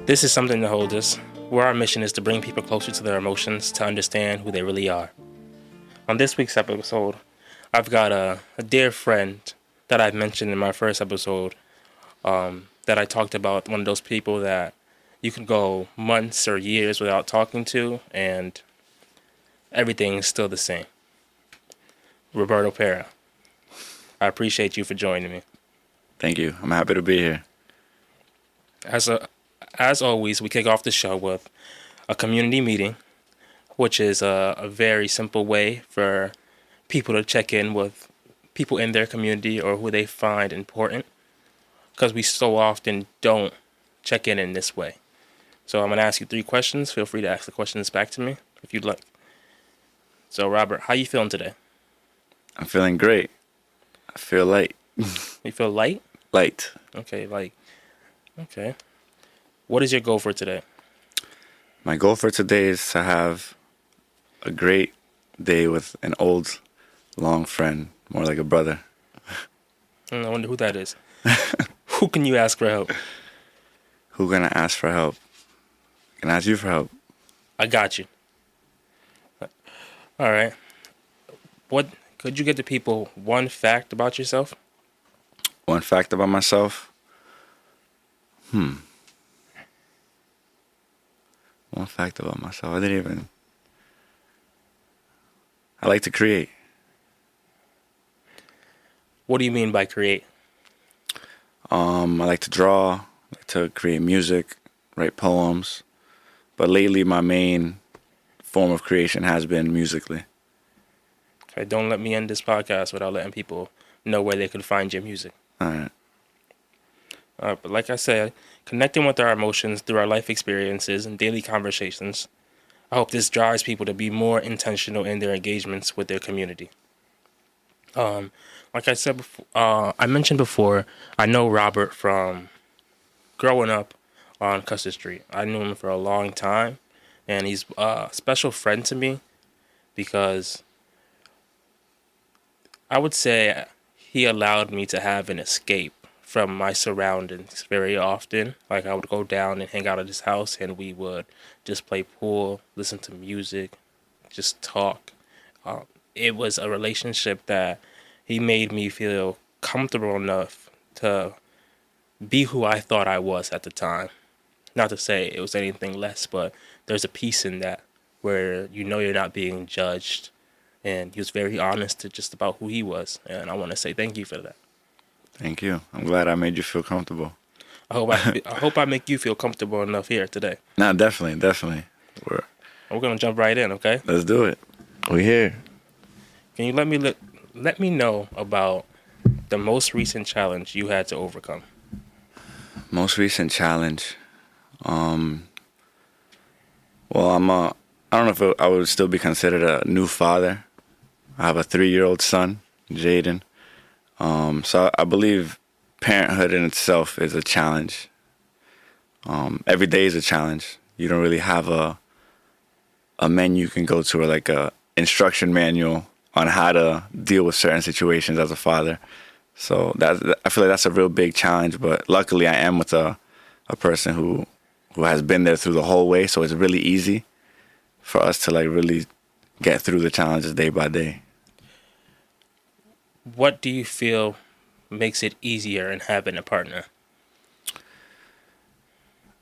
This is Something to Hold Us, where our mission is to bring people closer to their emotions to understand who they really are. On this week's episode, I've got a dear friend that I've mentioned in my first episode that I talked about, one of those people that you can go months or years without talking to and everything is still the same. Roberto Pera. I appreciate you for joining me. Thank you. I'm happy to be here. As always, we kick off the show with a community meeting, which is a very simple way for people to check in with people in their community or who they find important, because we so often don't check in this way. So I'm going to ask you 3 questions. Feel free to ask the questions back to me if you'd like. So, Robert, how you feeling today? I'm feeling great. I feel light. You feel light? Light. Okay, light. Okay. What is your goal for today? My goal for today is to have a great day with an old, long friend, more like a brother. I wonder who that is. Who can you ask for help? Who can I ask for help? Can I ask you for help? I got you. All right. What could you get to people one fact about yourself? One fact about myself? One fact about myself. I like to create. What do you mean by create? I like to draw, I like to create music, write poems. But lately my main form of creation has been musically. Okay, don't let me end this podcast without letting people know where they can find your music. All right. But like I said, connecting with our emotions through our life experiences and daily conversations, I hope this drives people to be more intentional in their engagements with their community. Like I said before, I mentioned before, I know Robert from growing up on Custer Street. I knew him for a long time, and he's a special friend to me because I would say he allowed me to have an escape from my surroundings very often. Like, I would go down and hang out at his house and we would just play pool, listen to music, just talk. It was a relationship that he made me feel comfortable enough to be who I thought I was at the time. Not to say it was anything less, but there's a peace in that where you know you're not being judged. And he was very honest to just about who he was. And I want to say thank you for that. Thank you. I'm glad I made you feel comfortable. I hope I make you feel comfortable enough here today. No, definitely. We're gonna jump right in, okay? Let's do it. We're here. Can you let me know about the most recent challenge you had to overcome? Most recent challenge. Well, I don't know if I would still be considered a new father. I have a 3-year-old son, Jaden. So I believe parenthood in itself is a challenge. Every day is a challenge. You don't really have a menu you can go to, or like a instruction manual on how to deal with certain situations as a father. So I feel like that's a real big challenge. But luckily, I am with a person who has been there through the whole way. So it's really easy for us to like really get through the challenges day by day. What do you feel makes it easier in having a partner?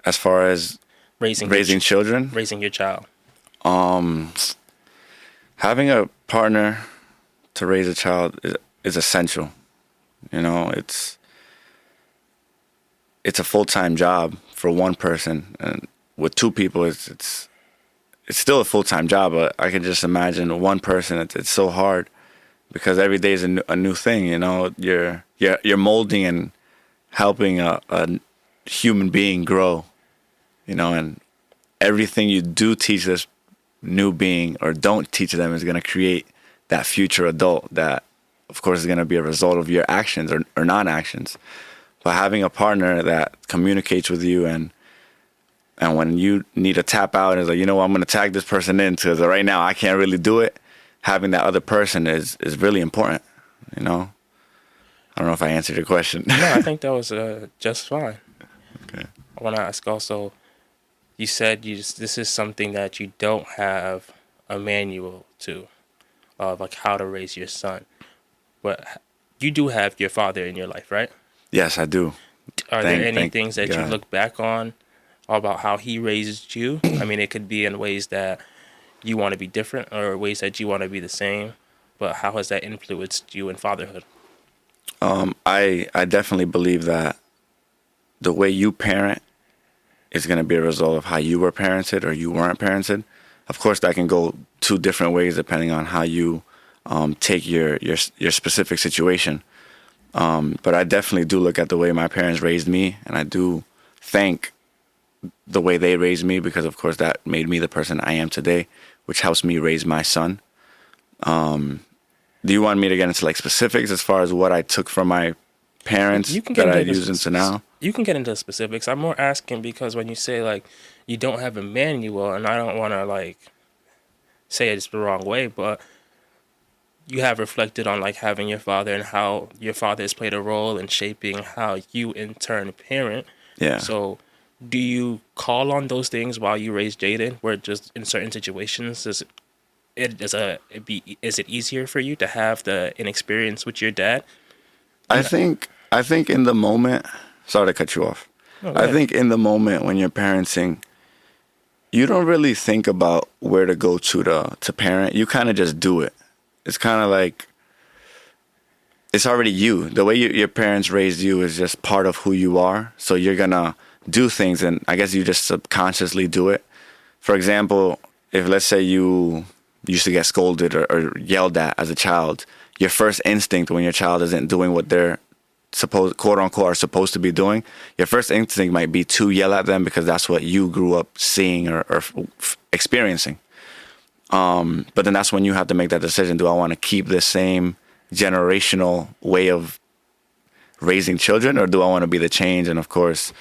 As far as raising children? Raising your child. Having a partner to raise a child is essential. You know, it's a full-time job for one person, and with 2 people, it's still a full-time job. But I can just imagine one person. It's so hard because every day is a new thing. You know, you're molding and helping a human being grow. You know, and everything you do teach this new being or don't teach them is going to create that future adult that, of course, is going to be a result of your actions or non-actions. But having a partner that communicates with you and when you need to tap out and is like, you know what, I'm going to tag this person in because right now I can't really do it, having that other person is really important, you know? I don't know if I answered your question. No, I think that was just fine. Okay. I want to ask also, you said this is something that you don't have a manual to, of like how to raise your son. But you do have your father in your life, right? Yes, I do. Are there any Thank things that you God. look back on about how he raised you? I mean, it could be in ways that you want to be different or ways that you want to be the same. But how has that influenced you in fatherhood? I definitely believe that the way you parent is going to be a result of how you were parented or you weren't parented. Of course, that can go two different ways depending on how you take your specific situation. But I definitely do look at the way my parents raised me, and I do thank the way they raised me because, of course, that made me the person I am today, which helps me raise my son. Do you want me to get into like specifics as far as what I took from my parents You can get that I into use into now? you can get into specifics. I'm more asking because when you say like you don't have a manual, and I don't want to like say it's the wrong way, but you have reflected on like having your father and how your father has played a role in shaping how you in turn parent. Yeah. So, do you call on those things while you raise Jaden? Where just in certain situations, is it easier for you to have the inexperience with your dad? And I think in the moment, sorry to cut you off. no, go I ahead. think in the moment when you're parenting, you don't really think about where to go to parent. You kind of just do it. It's kind of like it's already you. The way your parents raised you is just part of who you are. So you're gonna do things, and I guess you just subconsciously do it. For example, if let's say you used to get scolded or yelled at as a child, your first instinct when your child isn't doing what they're supposed, quote unquote, are supposed to be doing, your first instinct might be to yell at them because that's what you grew up seeing or experiencing. But then that's when you have to make that decision. Do I want to keep the same generational way of raising children, or do I want to be the change and, of course,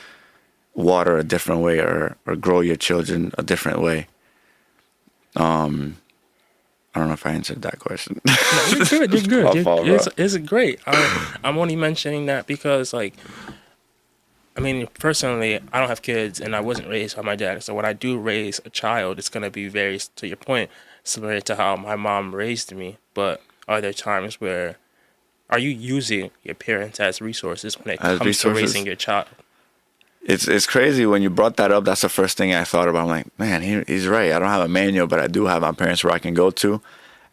water a different way or grow your children a different way? I don't know if I answered that question. No, you're good. You're good. My fault, bro. It's great. I'm only mentioning that because, like, I mean, personally, I don't have kids, and I wasn't raised by my dad. So when I do raise a child, it's gonna be very, to your point, similar to how my mom raised me. But are there times where are you using your parents as resources when it As comes to resources, raising your child? it's crazy when you brought that up. That's the first thing I thought about. I'm like, man, he's right. I don't have a manual, but I do have my parents where I can go to,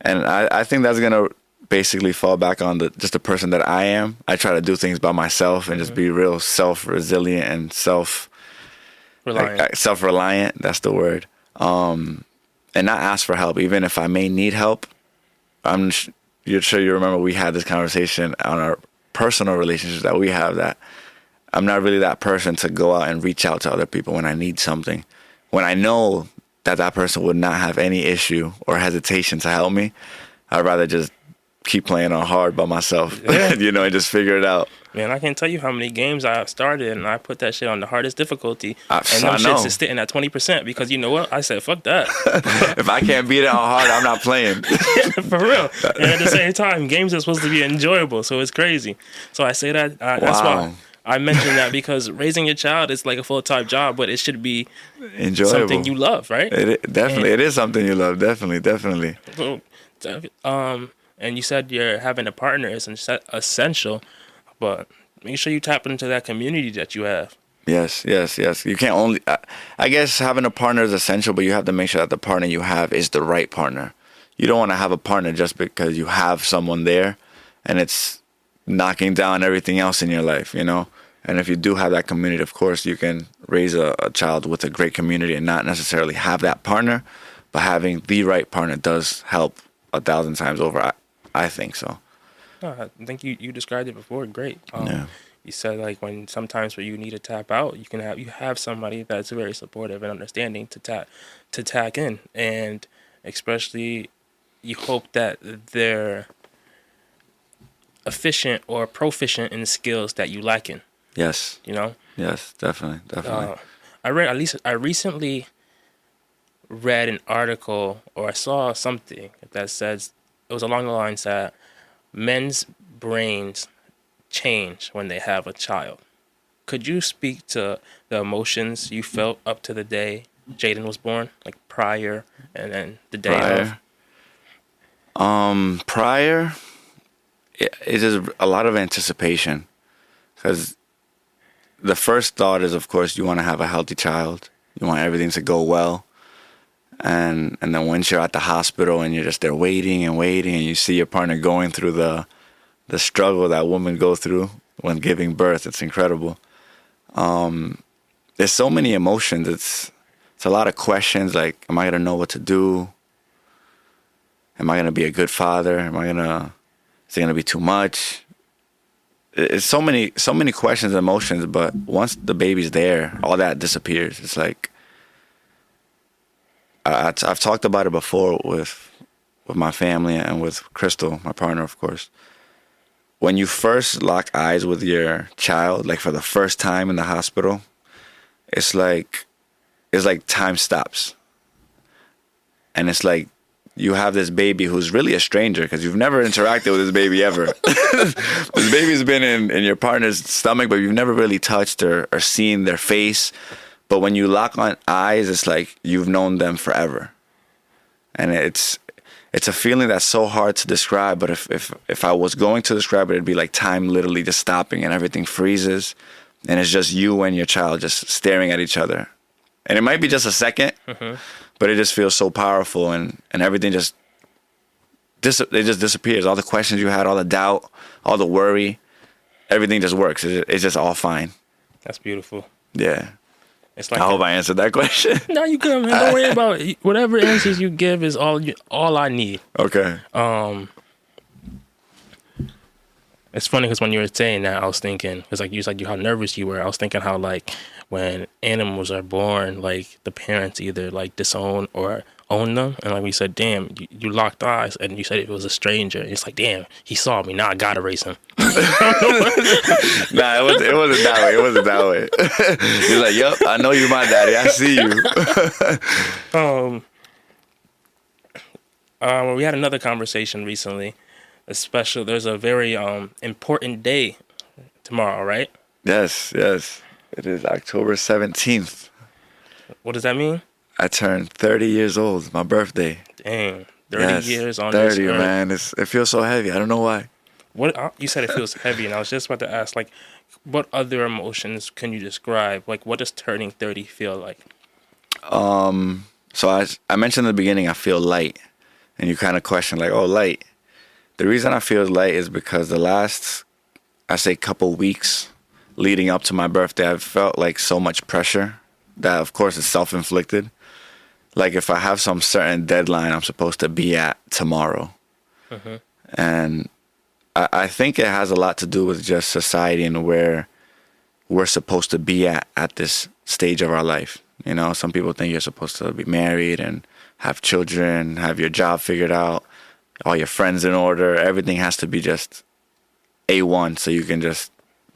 and I think that's gonna basically fall back on just the person that I am. I try to do things by myself and just be real self resilient and Reliant. self reliant. That's the word. And not ask for help, even if I may need help. I'm you're sure you remember we had this conversation on our personal relationships that we have, that I'm not really that person to go out and reach out to other people when I need something. When I know that that person would not have any issue or hesitation to help me, I'd rather just keep playing on hard by myself, Yeah. and just figure it out. Man, I can't tell you how many games I started and I put that shit on the hardest difficulty, and them I shits know. is sitting at 20% because you know what? I said fuck that. If I can't beat it on hard, I'm not playing. For real. And at the same time, games are supposed to be enjoyable, so it's crazy. So I say that that's why Wow. I mentioned that, because raising your child is like a full-time job, but it should be something Enjoyable. you love, right? Definitely, it is something you love. Definitely. So, and you said you're having a partner is essential, but make sure you tap into that community that you have. Yes. You can't only. I guess having a partner is essential, but you have to make sure that the partner you have is the right partner. You don't want to have a partner just because you have someone there, and it's knocking down everything else in your life. And if you do have that community, of course, you can raise a child with a great community and not necessarily have that partner, but having the right partner does help 1,000 times over. I think so. I think you described it before. Great. Yeah. You said like when sometimes where you need to tap out, you have somebody that's very supportive and understanding to tack in, and especially you hope that they're efficient or proficient in the skills that you lack in. Yes. You know, Yes. Definitely. I recently read an article or I saw something that says it was along the lines that men's brains change when they have a child. Could you speak to the emotions you felt up to the day Jaden was born, like prior, and then the day of? Prior, prior, it's just a lot of anticipation because the first thought is, of course, you want to have a healthy child. You want everything to go well. And then once you're at the hospital and you're just there waiting and waiting, and you see your partner going through the struggle that women go through when giving birth, it's incredible. There's so many emotions. It's a lot of questions like, am I gonna know what to do? Am I gonna be a good father? Is it gonna be too much? It's so many questions and emotions, but once the baby's there, all that disappears. It's like I've talked about it before with my family and with Crystal, my partner, of course. When you first lock eyes with your child, like for the first time in the hospital, it's like time stops, and it's like you have this baby who's really a stranger because you've never interacted with this baby ever. This baby's been in your partner's stomach, but you've never really touched or seen their face. But when you lock on eyes, it's like you've known them forever. And it's a feeling that's so hard to describe. But if I was going to describe it, it'd be like time literally just stopping and everything freezes. And it's just you and your child just staring at each other. And it might be just a second, but it just feels so powerful. And everything just disappears. All the questions you had, all the doubt, all the worry, everything just works. It's just all fine. That's beautiful. Yeah. It's like I hope I answered that question. No, you good, man. Don't worry about it. Whatever answers you give is all I need. Okay. It's funny because when you were saying that, I was thinking, because like you said, how nervous you were. I was thinking how like when animals are born, like the parents either like disown or own them, and like we said, damn, you locked eyes, and you said it was a stranger. It's like, damn, he saw me. Now I gotta raise him. Nah, it wasn't that way. It wasn't that way. He's like, yep, I know you, my daddy. I see you. We had another conversation recently. There's a very important day tomorrow, right? Yes. It is October 17th. What does that mean? I turned 30 years old. It's my birthday. Dang, 30 years on 30, this earth. man. It feels so heavy. I don't know why. What you said it feels heavy, and I was just about to ask, like, what other emotions can you describe? Like, what does turning 30 feel like? So I mentioned in the beginning, I feel light. And you kind of question, like, oh, light. The reason I feel light is because the last, I say, couple weeks leading up to my birthday, I've felt like so much pressure that, of course, is self-inflicted. Like if I have some certain deadline I'm supposed to be at tomorrow. And I think it has a lot to do with just society and where we're supposed to be at this stage of our life. You know, some people think you're supposed to be married and have children, have your job figured out, all your friends in order. Everything has to be just A1 so you can just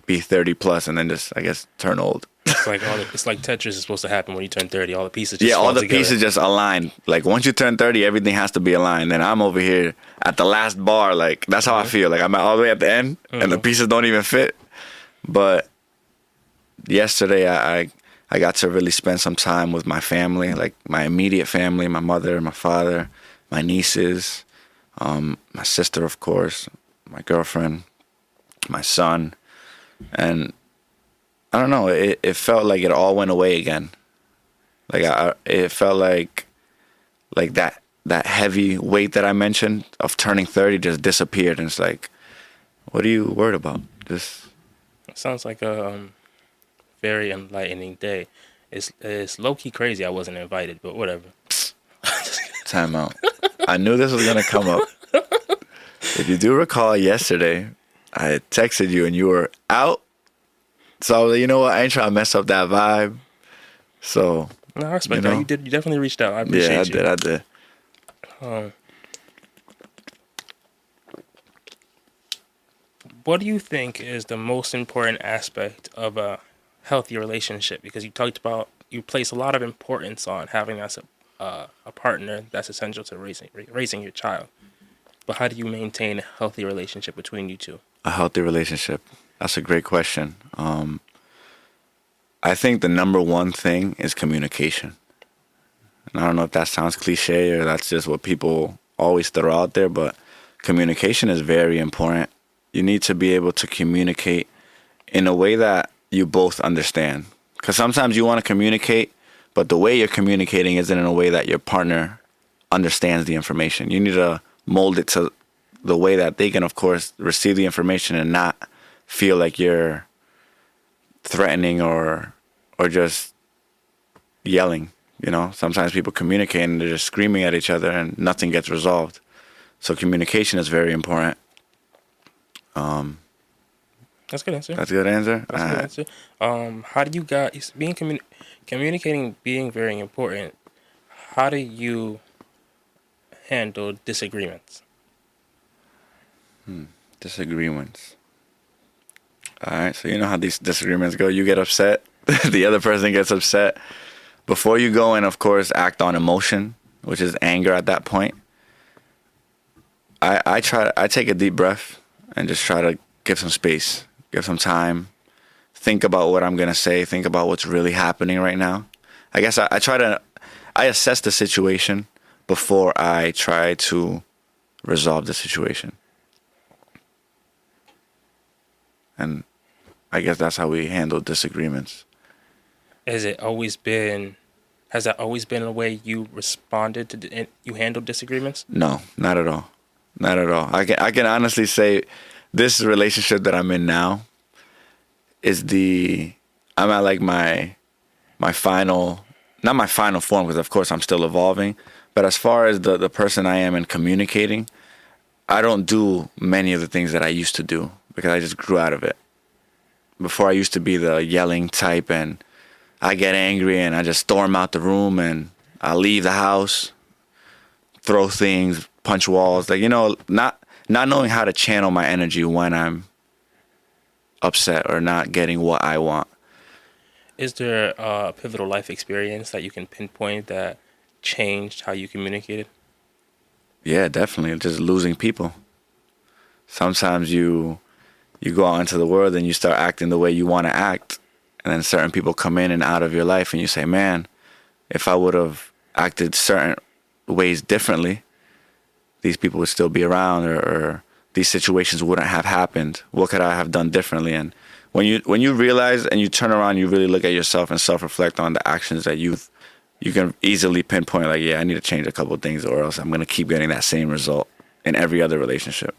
be 30 plus and then just, I guess, turn old. It's like Tetris is supposed to happen when you turn 30. All the pieces just all fall the together. pieces just align. Like once you turn 30, everything has to be aligned. And I'm over here at the last bar. Like that's how I feel. Like I'm all the way at the end and the pieces don't even fit. But yesterday I got to really spend some time with my family, like my immediate family, my mother, my father, my nieces, my sister, of course, my girlfriend, my son. And I don't know, it felt like it all went away again. Like it felt like that heavy weight that I mentioned of turning 30 just disappeared. And it's like, what are you worried about? Just It sounds like a very enlightening day. It's low-key crazy I wasn't invited, but whatever. time out. I knew this was going to come up. If you do recall yesterday, I had texted you and you were out. So I was like, you know what? I ain't trying to mess up that vibe. So No, I respect that. You definitely reached out. I appreciate you. Yeah, I did. What do you think is the most important aspect of a healthy relationship? Because you talked about you place a lot of importance on having as a partner that's essential to raising your child. But how do you maintain a healthy relationship between you two? A healthy relationship. That's a great question. I think the number one thing is communication. And I don't know if that sounds cliche or that's just what people always throw out there, but communication is very important. You need to be able to communicate in a way that you both understand. Because sometimes you want to communicate, but the way you're communicating isn't in a way that your partner understands the information. You need to mold it to the way that they can, of course, receive the information and not feel like you're threatening or just yelling. You know, sometimes people communicate and they're just screaming at each other and nothing gets resolved. So communication is very important. That's a good answer. That's a good answer. That's a good answer. How do you guys communicating being very important? How do you handle disagreements? Disagreements. All right, so you know how these disagreements go. You get upset, the other person gets upset. Before you go and, of course, act on emotion, which is anger at that point, I take a deep breath and just try to give some space, give some time, think about what I'm going to say, think about what's really happening right now. I guess I assess the situation before I try to resolve the situation. And I guess that's how we handle disagreements. Has that always been the way you responded to you handled disagreements? No, not at all. Not at all. I can honestly say this relationship that I'm in now I'm at like my final, not my final form, because of course I'm still evolving, but as far as the person I am in communicating, I don't do many of the things that I used to do because I just grew out of it. Before I used to be the yelling type, and I get angry and I just storm out the room and I leave the house, throw things, punch walls, like, you know, not knowing how to channel my energy when I'm upset or not getting what I want. Is there a pivotal life experience that you can pinpoint that changed how you communicated? Yeah, definitely. Just losing people. Sometimes you go out into the world and you start acting the way you want to act, and then certain people come in and out of your life and you say, man, if I would have acted certain ways differently, these people would still be around, or these situations wouldn't have happened. What could I have done differently? And when you realize and you turn around, you really look at yourself and self-reflect on the actions that you can easily pinpoint, like, yeah, I need to change a couple of things or else I'm going to keep getting that same result in every other relationship.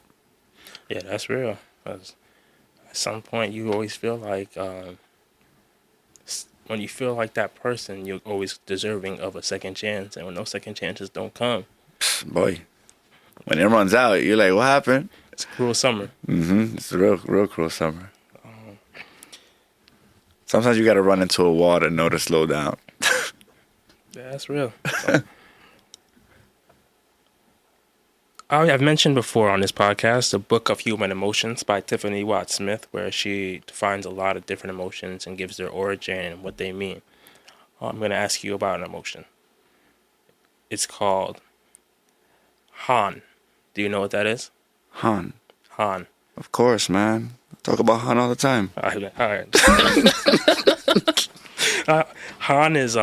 Yeah, that's real. 'Cause at some point, you always feel like when you feel like that person, you're always deserving of a second chance. And when those second chances don't come, Boy, when it runs out, you're like, what happened? it's a cruel summer. It's a real cruel summer. Sometimes you got to run into a wall to know to slow down. Yeah, that's real. So, I've mentioned before on this podcast the Book of Human Emotions by Tiffany Watt Smith, where she defines a lot of different emotions and gives their origin and what they mean. I'm going to ask you about an emotion. It's called Han. Do you know what that is? Han. Han. Of course, man. Talk about Han all the time. All right. Han is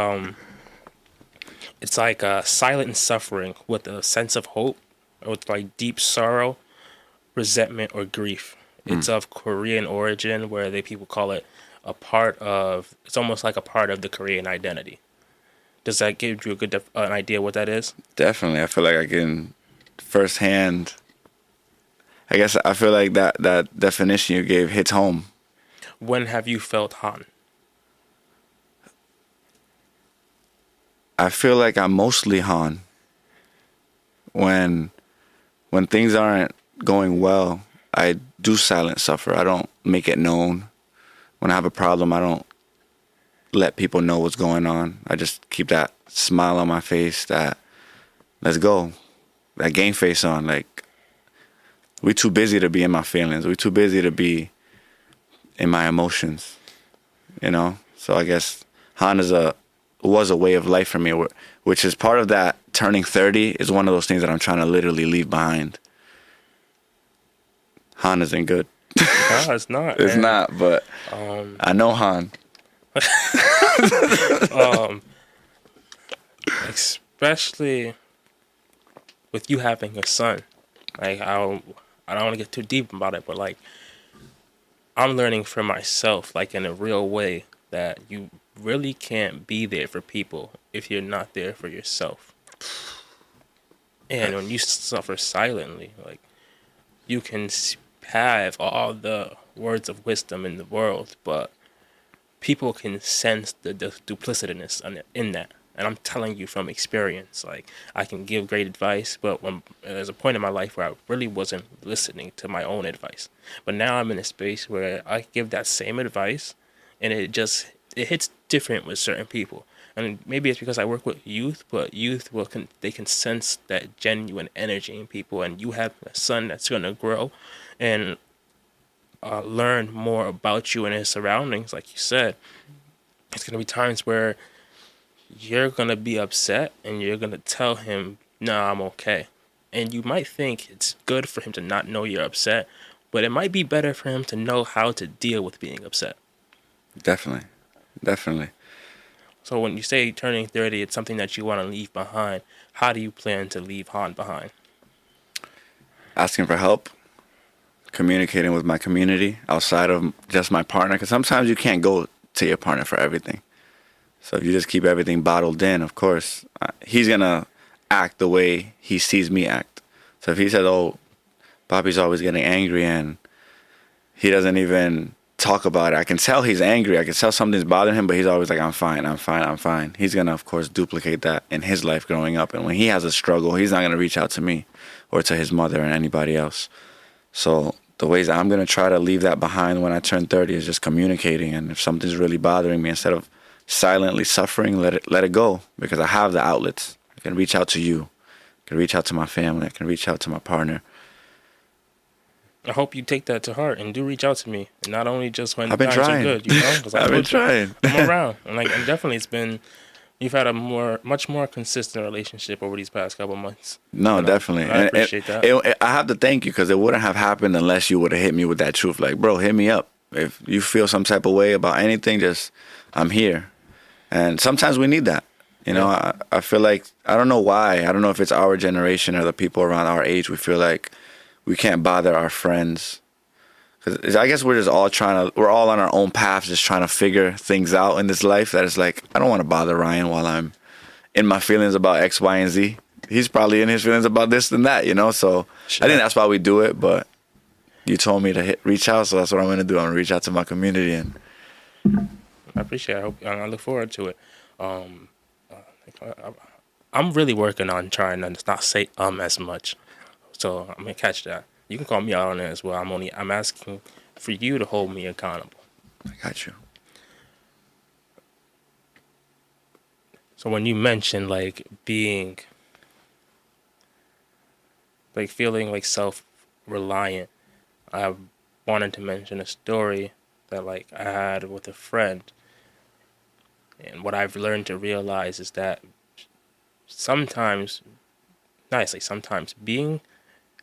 it's like silent suffering with a sense of hope, or with like deep sorrow, resentment, or grief. It's of Korean origin, where people call it it's almost like a part of the Korean identity. Does that give you a good an idea what that is? Definitely. I feel like I can firsthand. I guess I feel like that definition you gave hits home. When have you felt Han? I feel like I'm mostly Han. When things aren't going well, I do silent suffer. I don't make it known. When I have a problem, I don't let people know what's going on. I just keep that smile on my face, that let's go, that game face on. Like, we too busy to be in my feelings. We too busy to be in my emotions, you know? So I guess Han was a way of life for me, which is part of that. Turning 30 is one of those things that I'm trying to literally leave behind. Han isn't good. No, it's not. It's not, but I know Han. especially with you having a son. Like I don't want to get too deep about it, but like I'm learning for myself, like in a real way, that you really can't be there for people if you're not there for yourself. And when you suffer silently, like you can have all the words of wisdom in the world, but people can sense the duplicitousness in that. And I'm telling you from experience, like I can give great advice, but when there's a point in my life where I really wasn't listening to my own advice. But now I'm in a space where I give that same advice, and it hits different with certain people. And maybe it's because I work with youth, but youth they can sense that genuine energy in people, and you have a son that's gonna grow, and learn more about you and his surroundings. Like you said, it's gonna be times where you're gonna be upset and you're gonna tell him, "No, I'm okay." And you might think it's good for him to not know you're upset, but it might be better for him to know how to deal with being upset. Definitely, definitely. So when you say turning 30, it's something that you want to leave behind. How do you plan to leave Han behind? Asking for help, communicating with my community outside of just my partner, because sometimes you can't go to your partner for everything. So if you just keep everything bottled in, of course, he's gonna act the way he sees me act. So if he says, "Oh, Bobby's always getting angry," and he doesn't even talk about it, I can tell he's angry. I can tell something's bothering him, but he's always like, "I'm fine, I'm fine, I'm fine." He's gonna, of course, duplicate that in his life growing up. And when he has a struggle, he's not gonna reach out to me or to his mother or anybody else. So the ways I'm gonna try to leave that behind when I turn 30 is just communicating. And if something's really bothering me, instead of silently suffering, let it go, because I have the outlets. I can reach out to you. I can reach out to my family. I can reach out to my partner. I hope you take that to heart and do reach out to me, and not only just when I've been times are trying. good, you know. Because I I've been told you, trying. I'm around, and definitely you've had a much more consistent relationship over these past couple months. No, And definitely. I appreciate that. I have to thank you, because it wouldn't have happened unless you would have hit me with that truth. Like, bro, hit me up. If you feel some type of way about anything, just, I'm here. And sometimes we need that. You know, Yeah. I feel like, I don't know why. I don't know if it's our generation or the people around our age. We feel like we can't bother our friends. Because I guess we're all on our own paths, just trying to figure things out in this life. That it's like, I don't want to bother Ryan while I'm in my feelings about X, Y, and Z. He's probably in his feelings about this and that, you know? So Sure. I think that's why we do it. But you told me to reach out, so that's what I'm going to do. I'm going to reach out to my community. And I appreciate it. I look forward to it. Um, I'm really working on trying to not say as much, so I'm gonna catch that. You can call me out on it as well. I'm asking for you to hold me accountable. I got you. So when you mentioned like being like feeling like self reliant, I wanted to mention a story that like I had with a friend. And what I've learned to realize is that sometimes, nicely, sometimes being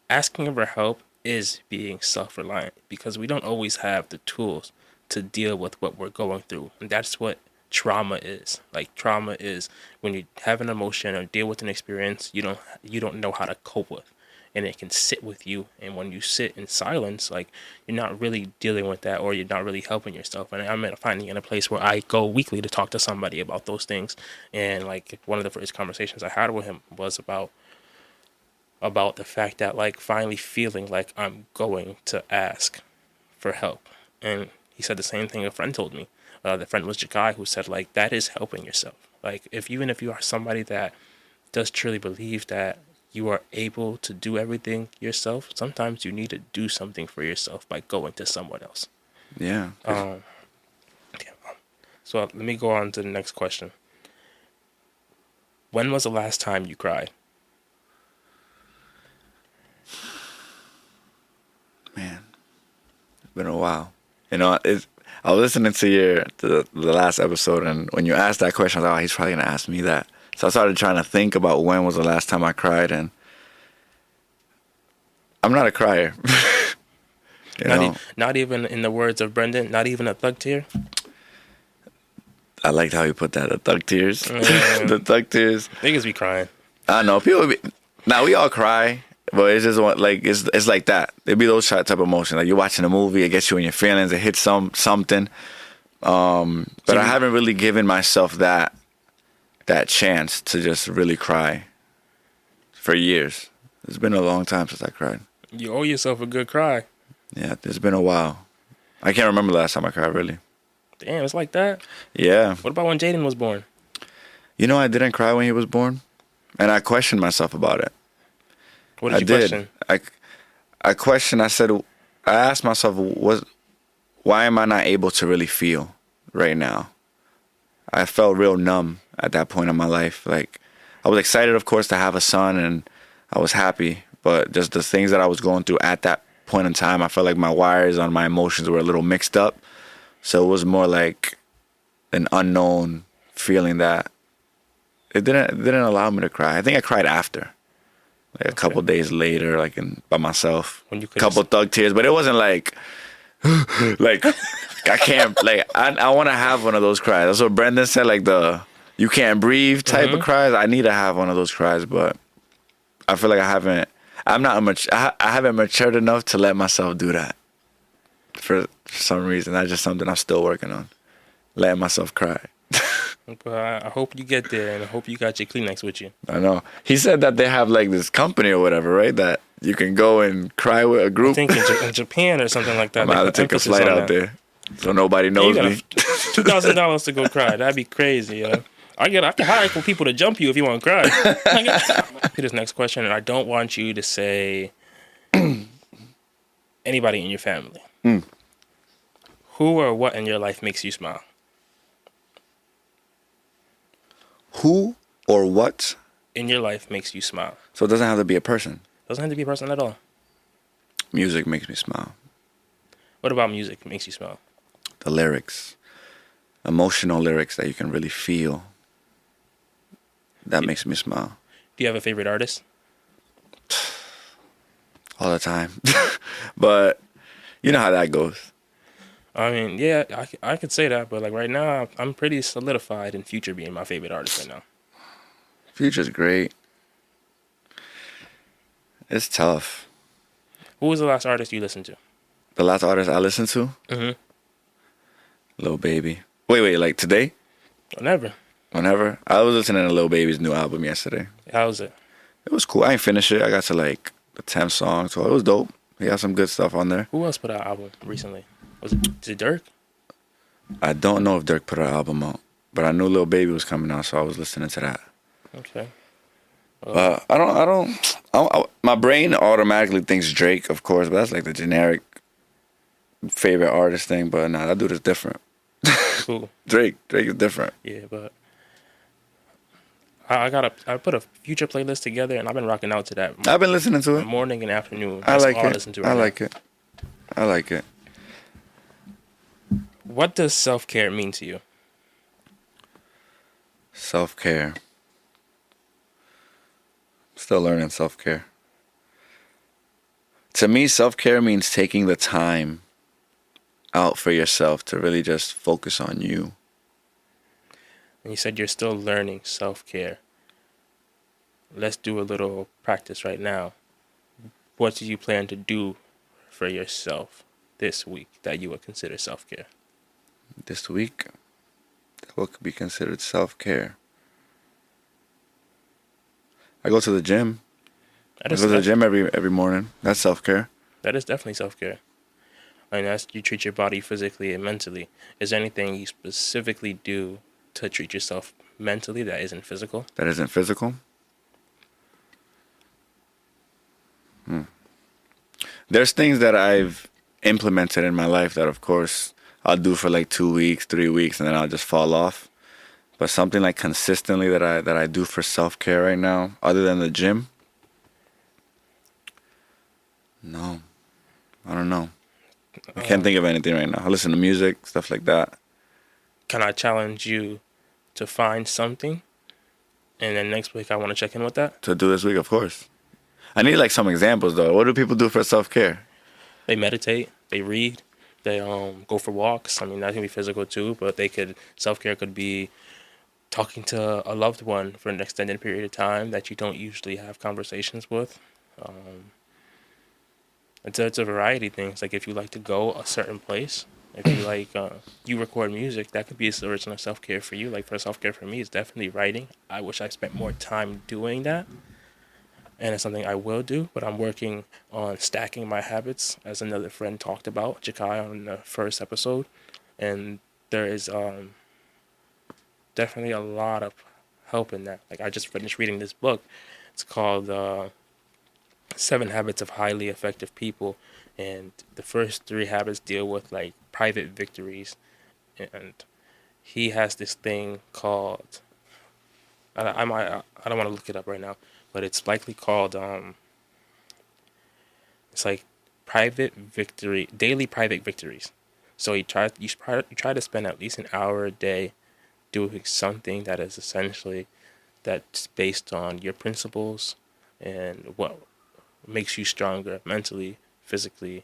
asking for help is being self-reliant, because we don't always have the tools to deal with what we're going through. And that's what trauma is. Like trauma is when you have an emotion or deal with an experience you don't know how to cope with, and it can sit with you. And when you sit in silence, like you're not really dealing with that, or you're not really helping yourself. And I'm finding in a place where I go weekly to talk to somebody about those things. And like one of the first conversations I had with him was about the fact that like finally feeling like I'm going to ask for help. And he said the same thing a friend told me. The friend was the guy who said like that is helping yourself. Like if you are somebody that does truly believe that you are able to do everything yourself, sometimes you need to do something for yourself by going to someone else. Yeah. Um, so let me go on to the next question. When was the last time you cried? Man, it's been a while. You know, I was listening to the last episode, and when you asked that question, I thought, oh, he's probably going to ask me that. So I started trying to think about when was the last time I cried, and I'm not a crier. you know, Not even in the words of Brendan, not even a thug tear. I liked how you put that. The thug tears. Yeah. The thug tears. Niggas be crying. I know people. Now we all cry, but it's just like it's like that. It'd be those type of emotions. Like you're watching a movie, it gets you in your feelings. It hits something. But I haven't really given myself that chance to just really cry for years. It's been a long time since I cried. You owe yourself a good cry. Yeah, it's been a while. I can't remember the last time I cried, really. Damn, it's like that? Yeah. What about when Jaden was born? You know, I didn't cry when he was born, and I questioned myself about it. What did you question? I questioned, I asked myself, why am I not able to really feel right now? I felt real numb at that point in my life. Like, I was excited, of course, to have a son, and I was happy, but just the things that I was going through at that point in time, I felt like my wires on my emotions were a little mixed up. So it was more like an unknown feeling that it didn't allow me to cry. I think I cried after, like a couple days later, like by myself. When you couple thug tears, but it wasn't like like I can't like I want to have one of those cries. That's what Brendan said, like the you can't breathe type of cries. I need to have one of those cries, but I feel like I haven't matured enough to let myself do that. For some reason, that's just something I'm still working on. Letting myself cry. But I hope you get there, and I hope you got your Kleenex with you. I know. He said that they have like this company or whatever, right? That you can go and cry with a group. I think in Japan or something like that. I'm about to take a flight out there, so nobody knows me. $2,000 to go cry. That'd be crazy, yo. I can hire for people to jump you if you want to cry. This next question, and I don't want you to say anybody in your family. Who or what in your life makes you smile? Who or what in your life makes you smile? So it doesn't have to be a person. Doesn't have to be a person at all. Music makes me smile. What about music makes you smile? The lyrics. Emotional lyrics that you can really feel. That makes me smile. Do you have a favorite artist? All the time. But you know how that goes. I mean, yeah, I could say that, but like right now, I'm pretty solidified in Future being my favorite artist right now. Future's great. It's tough. Who was the last artist you listened to? The last artist I listened to? Lil Baby. Wait, like today? Whenever. I was listening to Lil Baby's new album yesterday. How was it? It was cool. I ain't finished it. I got to like the 10th song, so it was dope. He got some good stuff on there. Who else put out an album recently? Was it Dirk? I don't know if Dirk put an album out, but I knew Lil Baby was coming out, so I was listening to that. Okay. My brain automatically thinks Drake, of course, but that's like the generic favorite artist thing. But nah, that dude is different. Cool. Drake is different. Yeah, but I put a Future playlist together, and I've been rocking out to that. I've been listening to it morning and afternoon. I like it. I like it. What does self-care mean to you? Self-care. Still learning self-care. To me, self-care means taking the time out for yourself to really just focus on you. And you said you're still learning self-care. Let's do a little practice right now. What do you plan to do for yourself this week that you would consider self-care? This week, what could be considered self-care? I go to the gym. I go to the gym every morning. That's self-care. That is definitely self-care. I mean, you treat your body physically and mentally. Is there anything you specifically do to treat yourself mentally that isn't physical? That isn't physical? There's things that I've implemented in my life that, of course, I'll do for like 2 weeks, 3 weeks, and then I'll just fall off. But something like consistently that I do for self-care right now, other than the gym, no, I don't know. I can't think of anything right now. I listen to music, stuff like that. Can I challenge you to find something, and then next week I want to check in with that? To do this week, of course. I need like some examples though. What do people do for self-care? They meditate. They read. They go for walks. I mean, that can be physical too, but self care could be talking to a loved one for an extended period of time that you don't usually have conversations with. Um, it's a variety of things. Like if you like to go a certain place, if you like you record music, that could be a original self care for you. Like for self care for me, it's definitely writing. I wish I spent more time doing that, and it's something I will do. But I'm working on stacking my habits, as another friend talked about, Jakai, on the first episode, and there is definitely a lot of help in that. Like I just finished reading this book. It's called Seven Habits of Highly Effective People, and the first three habits deal with like private victories, and he has this thing called I don't want to look it up right now, but it's likely called it's like daily private victories. So you try to spend at least an hour a day doing something that is essentially that's based on your principles and what makes you stronger mentally, physically,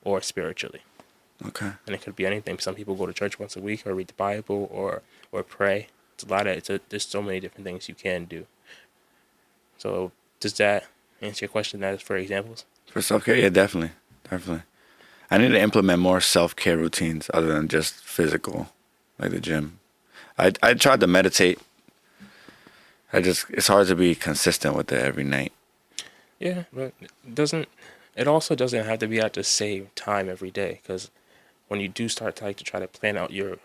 or spiritually. Okay. And it could be anything. Some people go to church once a week or read the Bible or pray. There's so many different things you can do. So does that answer your question? That is for examples. For self care, yeah, definitely, definitely. I need to implement more self care routines other than just physical, like the gym. I tried to meditate. It's hard to be consistent with it every night. Yeah, but it also doesn't have to be at the same time every day, because when you do start to try to plan out your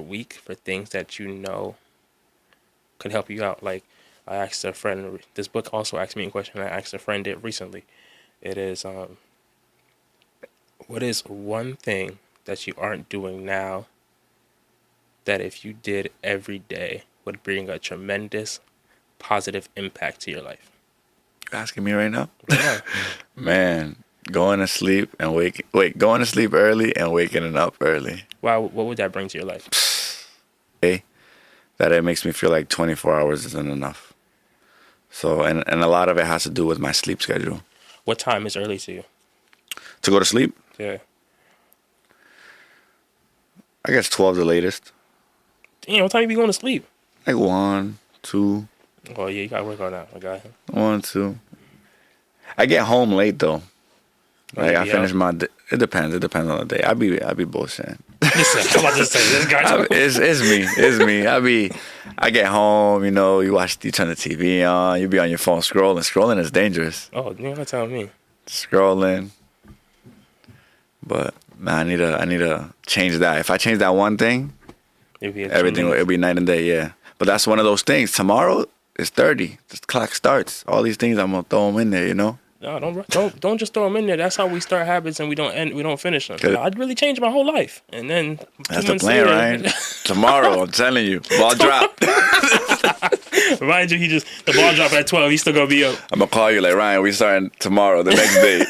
week for things that you know could help you out. Like I asked a friend, this book also asked me a question I asked a friend it recently. It is what is one thing that you aren't doing now that if you did every day would bring a tremendous positive impact to your life? You asking me right now? Yeah. Man, going to sleep early and waking up early. Wow, what would that bring to your life? Okay, that it makes me feel like 24 hours isn't enough. So, and a lot of it has to do with my sleep schedule. What time is early to you? To go to sleep? Yeah. I guess 12 the latest. Damn, what time you be going to sleep? Like 1, 2. Oh yeah, you gotta work on that. I got him. 1, 2. I get home late though. Like I finish my. It depends. It depends on the day. I be bullshitting. Listen, I'm about to say this guy. It's me. I get home. You know, you turn the TV on. You be on your phone scrolling. Scrolling is dangerous. Oh, you're not telling me. Scrolling. But man, I need to change that. If I change that one thing, everything will be night and day. Yeah. But that's one of those things. Tomorrow is 30. The clock starts. All these things I'm gonna throw them in there. You know. No, don't just throw them in there. That's how we start habits and we don't finish them. I'd really change my whole life, and then that's the plan, Ryan. Tomorrow, I'm telling you, ball drop. Ryan, the ball drop at 12. He's still gonna be up. I'm gonna call you like, Ryan. We starting tomorrow, the next day.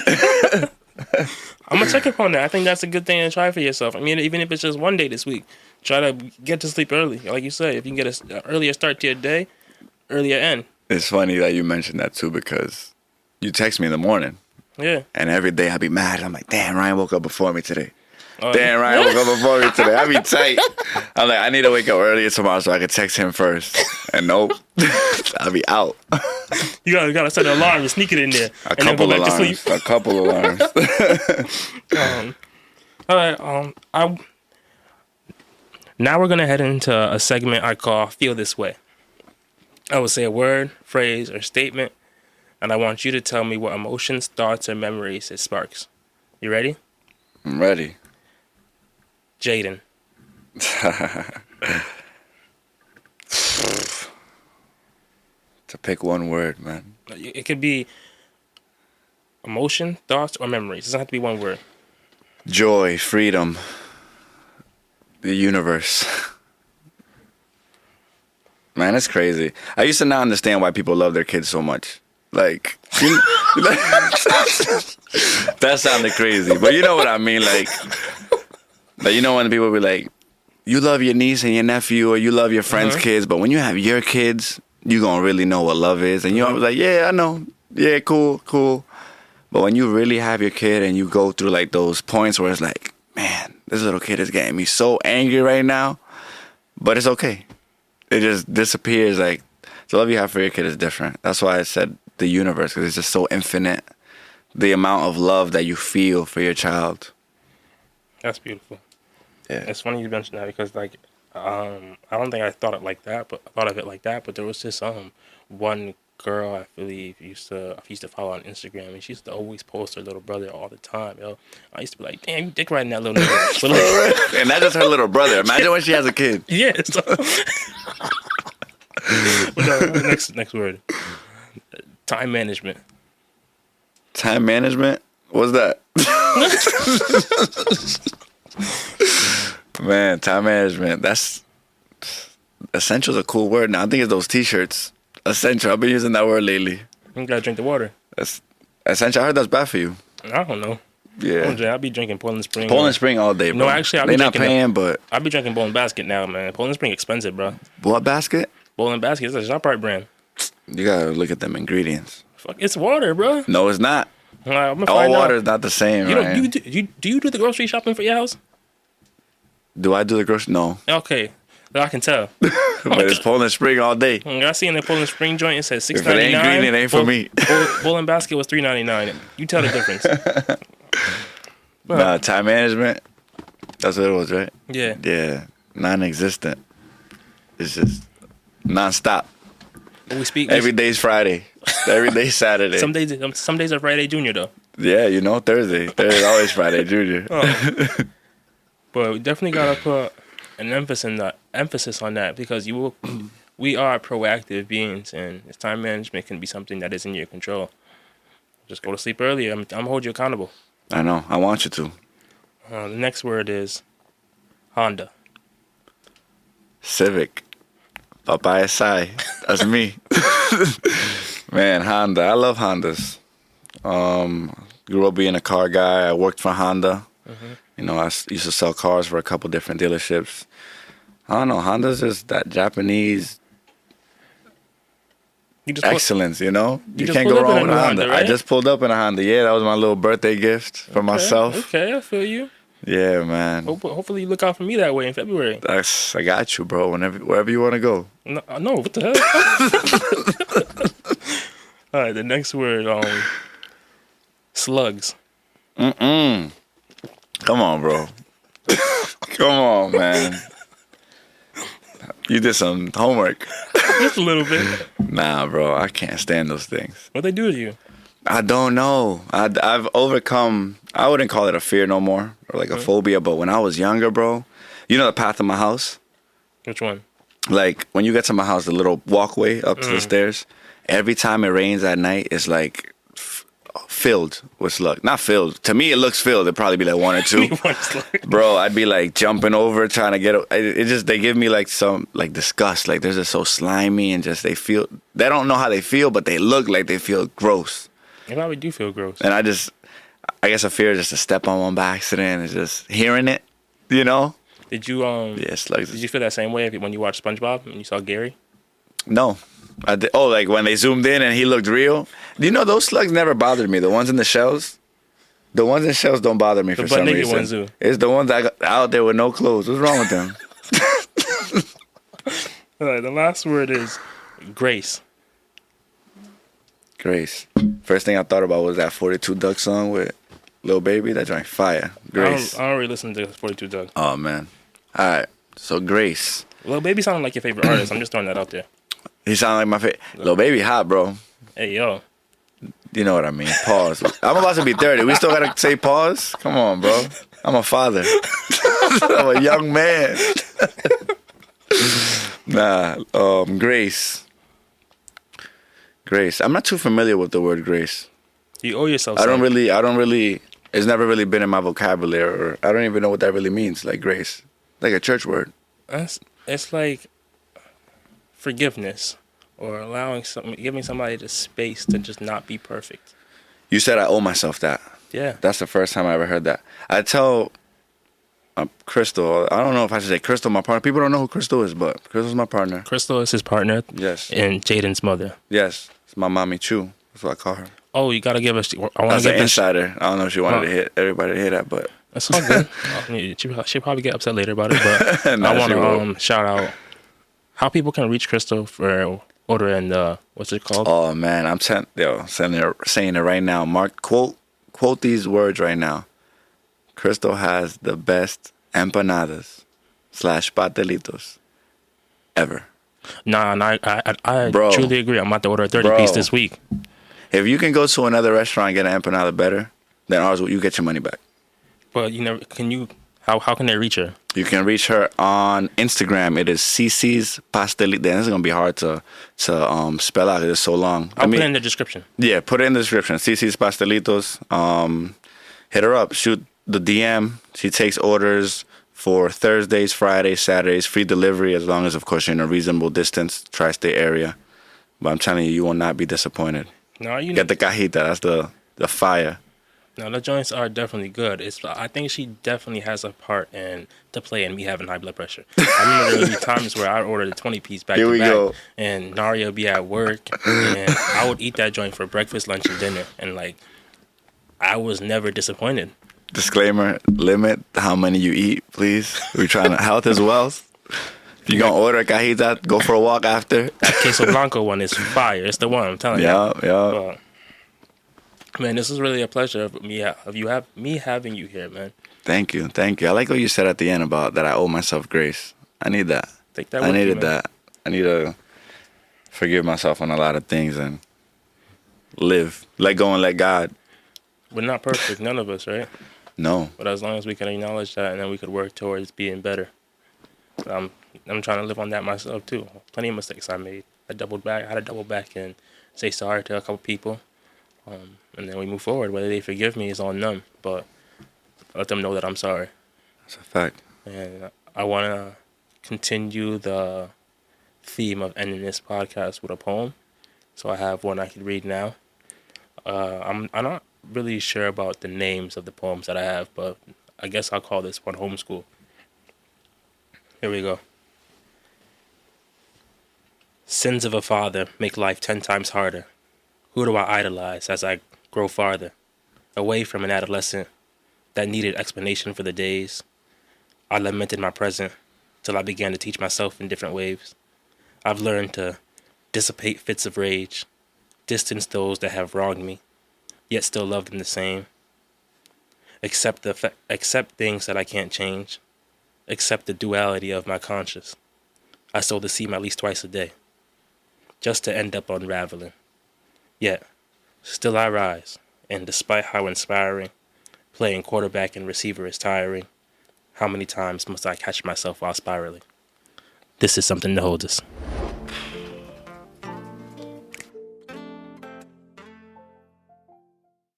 I'm gonna check up on that. I think that's a good thing to try for yourself. I mean, even if it's just one day this week, try to get to sleep early. Like you said, if you can get an earlier start to your day, earlier end. It's funny that you mentioned that too, because you text me in the morning. Yeah. And every day I be mad. I'm like, damn, Ryan woke up before me today. Ryan woke up before me today. I be tight. I'm like, I need to wake up earlier tomorrow so I can text him first. And nope, I'll be out. You gotta set an alarm and sneak it in there. A couple alarms. All right. Now we're gonna head into a segment I call "Feel This Way." I will say a word, phrase, or statement, and I want you to tell me what emotions, thoughts, or memories it sparks. You ready? I'm ready. Jaden. To pick one word, man. It could be emotion, thoughts, or memories. It doesn't have to be one word. Joy, freedom, the universe. Man, it's crazy. I used to not understand why people love their kids so much. Like, that sounded crazy, but you know what I mean. Like you know when people be like, you love your niece and your nephew, or you love your friends' kids, but when you have your kids, you gonna really know what love is. And you're always like, yeah, I know. Yeah, cool. But when you really have your kid and you go through like those points where it's like, man, this little kid is getting me so angry right now. But it's okay. It just disappears. Like, the love you have for your kid is different. That's why I said the universe, because it's just so infinite. The amount of love that you feel for your child. That's beautiful. Yeah. It's funny you mentioned that because, like, I don't think I thought it like that, but I thought of it like that. But there was this one girl I believe I used to follow on Instagram, and she used to always post her little brother all the time. Yo, I used to be like, damn, you dick riding that little nigga. But like, And that's just her little brother. Imagine when she has a kid. yeah. So, but no, next word. Time management. Time management? What's that? Man, time management. That's essential's a cool word now. I think it's those t-shirts. Essential. I've been using that word lately. You gotta drink the water. That's essential. I heard that's bad for you. I don't know. Yeah. I'll be drinking Poland Spring. Poland Spring all day, bro. No, actually, I'll be They're not drinking paying, but I'll be drinking Poland Basket now, man. Poland Spring expensive, bro. what basket? Poland Basket is a ShopRite brand. You gotta look at them ingredients. Fuck, it's water, bro. No, it's not. I'm gonna All find water out. is not the same, You right? do you do the grocery shopping for your house? Do I do the grocery? No. Okay, I can tell. But it's Poland Spring all day. I see in the Poland Spring joint it says If it ain't $6.99. green, it ain't for me. Poland Basket was $3.99. You tell the difference. Nah, time management. That's what it was, right? Yeah. Yeah, non-existent. It's just non-stop. We speak Every day's Friday. Every day's Saturday. Some days are Friday Junior though. Yeah, you know, Thursday. Thursday's always Friday Junior. Oh. But we definitely gotta put an emphasis on that because we are proactive beings, and time management can be something that is in your control. Just go to sleep early. I'm gonna hold you accountable. I know. I want you to. The next word is Honda. Civic. Papaya Sai. That's me. Man, Honda. I love Hondas. Grew up being a car guy. I worked for Honda. Mm-hmm. You know, I used to sell cars for a couple different dealerships. I don't know. Honda's just that Japanese excellence, you know? You can't go wrong with a Honda. Right? I just pulled up in a Honda. Yeah, that was my little birthday gift for myself. Okay, I feel you. Yeah, man. Hopefully you look out for me that way in February. I got you, bro. Wherever you want to go. No, what the hell? All right, the next word, slugs. Come on, bro. Come on, man. You did some homework. Just a little bit. Nah, bro. I can't stand those things. What they do to you? I don't know. I've overcome, I wouldn't call it a fear no more or like a phobia, but when I was younger, bro, you know the path to my house? Which one? Like when you get to my house, the little walkway up to the stairs, every time it rains at night, it's like filled with slugs. Not filled. To me, it looks filled. It'd probably be like one or two. Bro, I'd be like jumping over, trying to get it. They give me like some like disgust. Like they're just so slimy and just they don't know how they feel, but they look like they feel gross. They probably do feel gross. And I guess a fear just to step on one by accident is just hearing it, you know? Did you Yeah, slugs. Did you feel that same way when you watched SpongeBob and you saw Gary? No. I did. Oh, like when they zoomed in and he looked real? You know, those slugs never bothered me. The ones in the shells? The ones in shells don't bother me for some reason. Ones do. It's the ones that got out there with no clothes. What's wrong with them? All right, the last word is grace. Grace. First thing I thought about was that 42 Duck song with Lil Baby. That joint fire. Grace. I don't really listen to 42 Doug. Oh, man. All right. So, Grace. Lil Baby sounded like your favorite artist. I'm just throwing that out there. He sounded like my favorite. Lil Baby hot, bro. Hey, yo. You know what I mean. Pause. I'm about to be 30. We still got to say pause? Come on, bro. I'm a father. I'm a young man. Grace. Grace. I'm not too familiar with the word grace. You owe yourself I don't something. really, it's never really been in my vocabulary, or I don't even know what that really means, like grace. Like a church word. It's like forgiveness or giving somebody the space to just not be perfect. You said I owe myself that. Yeah. That's the first time I ever heard that. I tell Crystal, I don't know if I should say Crystal, my partner. People don't know who Crystal is, but Crystal's my partner. Crystal is his partner. Yes. And Jaden's mother. Yes. It's my mommy, Chu. That's what I call her. Oh, you got to give us... That's an insider. I don't know if she wanted to hit everybody to hear that, but It's all good. I mean, she'll probably get upset later about it, but Nah, I want she to will. shout out how people can reach Crystal for ordering the what's it called? Oh man, I'm saying it right now. Mark, quote these words right now. Crystal has the best empanadas slash pastelitos ever, Nah, and I bro. truly agree. I'm about to order a 30-piece Bro, this week. if you can go to another restaurant and get an empanada better than ours, you get your money back. But you never can you how can they reach her? You can reach her on Instagram. It is CC's Pastelitos. This is gonna be hard to spell out. 'Cause it's so long. I'll put it in the description. Yeah, put it in the description. CC's Pastelitos. Hit her up. Shoot the DM. She takes orders for Thursdays, Fridays, Saturdays. Free delivery as long as, of course, you're in a reasonable distance, tri-state area. But I'm telling you, you will not be disappointed. No, you know, Get the cajita. That's the fire. no, the joints are definitely good. I think she definitely has a part in to play in me having high blood pressure. I remember there would be times where I'd order the 20-piece back Here to we back, go. and Naria would be at work, and I would eat that joint for breakfast, lunch, and dinner, and like I was never disappointed. Disclaimer: limit how many you eat, please. We're trying to health is wealth. If you're gonna order a cajita, go for a walk after. That queso blanco one is fire. It's the one I'm telling you. Yeah. But, man, this is really a pleasure of me having you here, man. Thank you. I like what you said at the end about that I owe myself grace. I need that. Take that I with you, needed man. that. I need to forgive myself on a lot of things and live. Let go and let God. We're not perfect, none of us, right? No. But as long as we can acknowledge that, and then we could work towards being better. I'm trying to live on that myself too. Plenty of mistakes I made. I had to double back and say sorry to a couple people, and then we move forward. Whether they forgive me is on them, but let them know that I'm sorry. That's a fact. And I want to continue the theme of ending this podcast with a poem. So I have one I could read now. I'm not really sure about the names of the poems that I have, but I guess I'll call this one Homeschool. Here we go. Sins of a father make life 10 times harder. Who do I idolize as I grow farther? Away from an adolescent that needed explanation for the days. I lamented my present till I began to teach myself in different waves. I've learned to dissipate fits of rage, distance those that have wronged me, yet still love them the same. Accept things that I can't change. Accept the duality of my conscience. I sow the seam at least twice a day, just to end up unraveling. Yet, still I rise, and despite how inspiring, playing quarterback and receiver is tiring, how many times must I catch myself while spiraling? This is something to hold us.